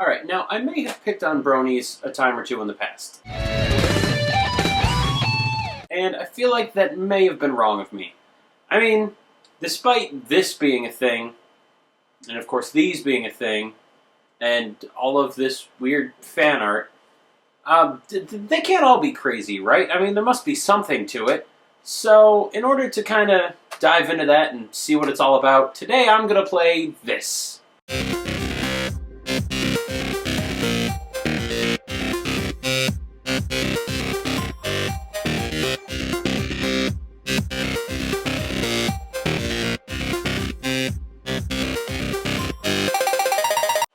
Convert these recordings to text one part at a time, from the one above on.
Alright, now I may have picked on bronies a time or two in the past. And I feel like that may have been wrong of me. I mean, despite this being a thing, and of course these being a thing, and all of this weird fan art, they can't all be crazy, right? I mean, there must be something to it. So, in order to kind of dive into that and see what it's all about, today I'm going to play this.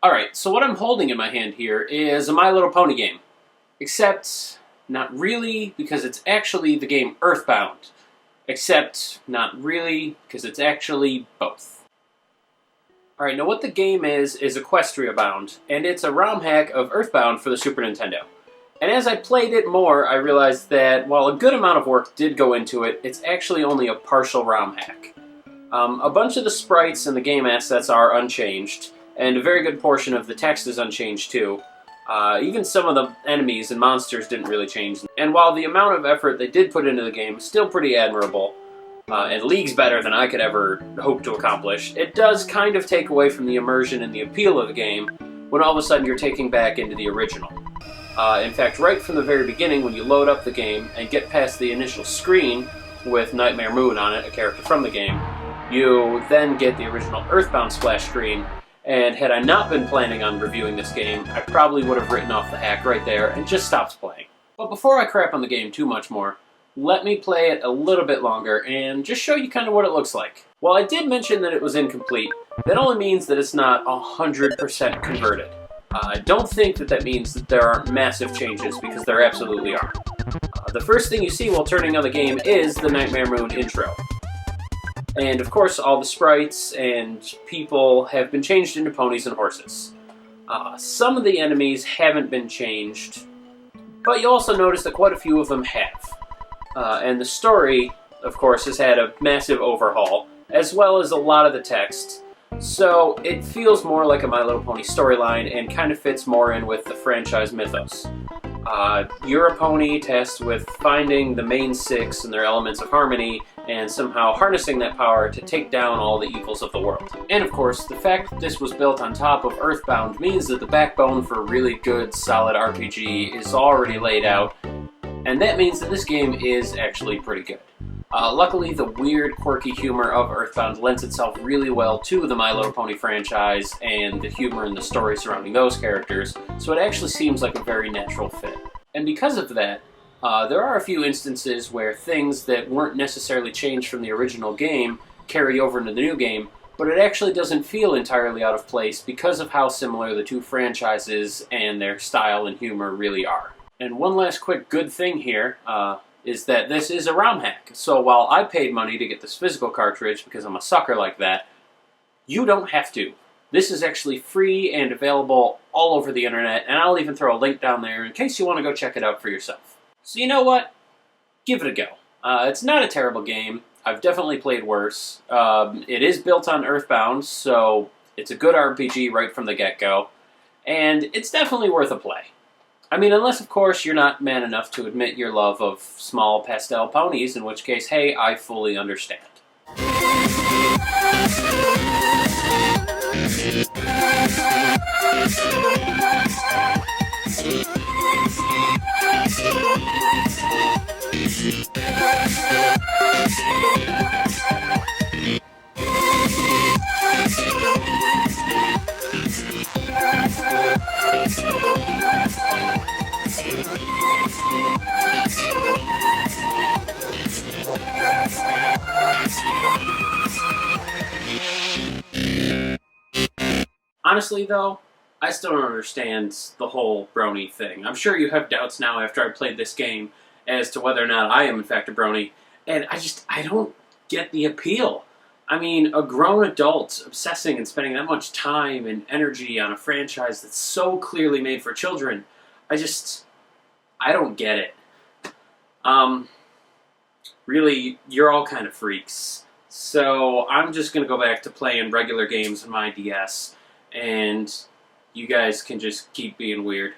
Alright, so what I'm holding in my hand here is a My Little Pony game. Except, not really, because it's actually the game Earthbound. Except, not really, because it's actually both. Alright, now what the game is EquestriaBound, and it's a ROM hack of Earthbound for the Super Nintendo. And as I played it more, I realized that while a good amount of work did go into it, it's actually only a partial ROM hack. A bunch of the sprites and the game assets are unchanged, and a very good portion of the text is unchanged too. Even some of the enemies and monsters didn't really change. And while the amount of effort they did put into the game is still pretty admirable, and leagues better than I could ever hope to accomplish, it does kind of take away from the immersion and the appeal of the game when all of a sudden you're taking back into the original. In fact, right from the very beginning when you load up the game and get past the initial screen with Nightmare Moon on it, a character from the game, you then get the original Earthbound splash screen. And had I not been planning on reviewing this game, I probably would have written off the hack right there and just stopped playing. But before I crap on the game too much more, let me play it a little bit longer and just show you kind of what it looks like. While I did mention that it was incomplete, that only means that it's not 100% converted. I don't think that means that there aren't massive changes, because there absolutely are. The first thing you see while turning on the game is the Nightmare Moon intro. And of course, all the sprites and people have been changed into ponies and horses. Some of the enemies haven't been changed, but you'll also notice that quite a few of them have. And the story, of course, has had a massive overhaul, as well as a lot of the text. So it feels more like a My Little Pony storyline and kind of fits more in with the franchise mythos. You're a pony tasked with finding the main six and their elements of harmony, and somehow harnessing that power to take down all the evils of the world. And of course, the fact that this was built on top of Earthbound means that the backbone for a really good, solid RPG is already laid out, and that means that this game is actually pretty good. Luckily, the weird, quirky humor of Earthbound lends itself really well to the My Little Pony franchise and the humor and the story surrounding those characters, so it actually seems like a very natural fit. And because of that, there are a few instances where things that weren't necessarily changed from the original game carry over into the new game, but it actually doesn't feel entirely out of place because of how similar the two franchises and their style and humor really are. And one last quick good thing here is that this is a ROM hack. So while I paid money to get this physical cartridge because I'm a sucker like that, you don't have to. This is actually free and available all over the internet, and I'll even throw a link down there in case you want to go check it out for yourself. So you know what? Give it a go. It's not a terrible game. I've definitely played worse. It is built on Earthbound, so it's a good RPG right from the get-go. And it's definitely worth a play. I mean, unless, of course, you're not man enough to admit your love of small pastel ponies, in which case, hey, I fully understand. Honestly, though, I still don't understand the whole brony thing. I'm sure you have doubts now after I played this game as to whether or not I am in fact a brony, and I don't get the appeal. I mean, a grown adult obsessing and spending that much time and energy on a franchise that's so clearly made for children, I don't get it. Really, you're all kind of freaks. So I'm just going to go back to playing regular games on my DS and you guys can just keep being weird.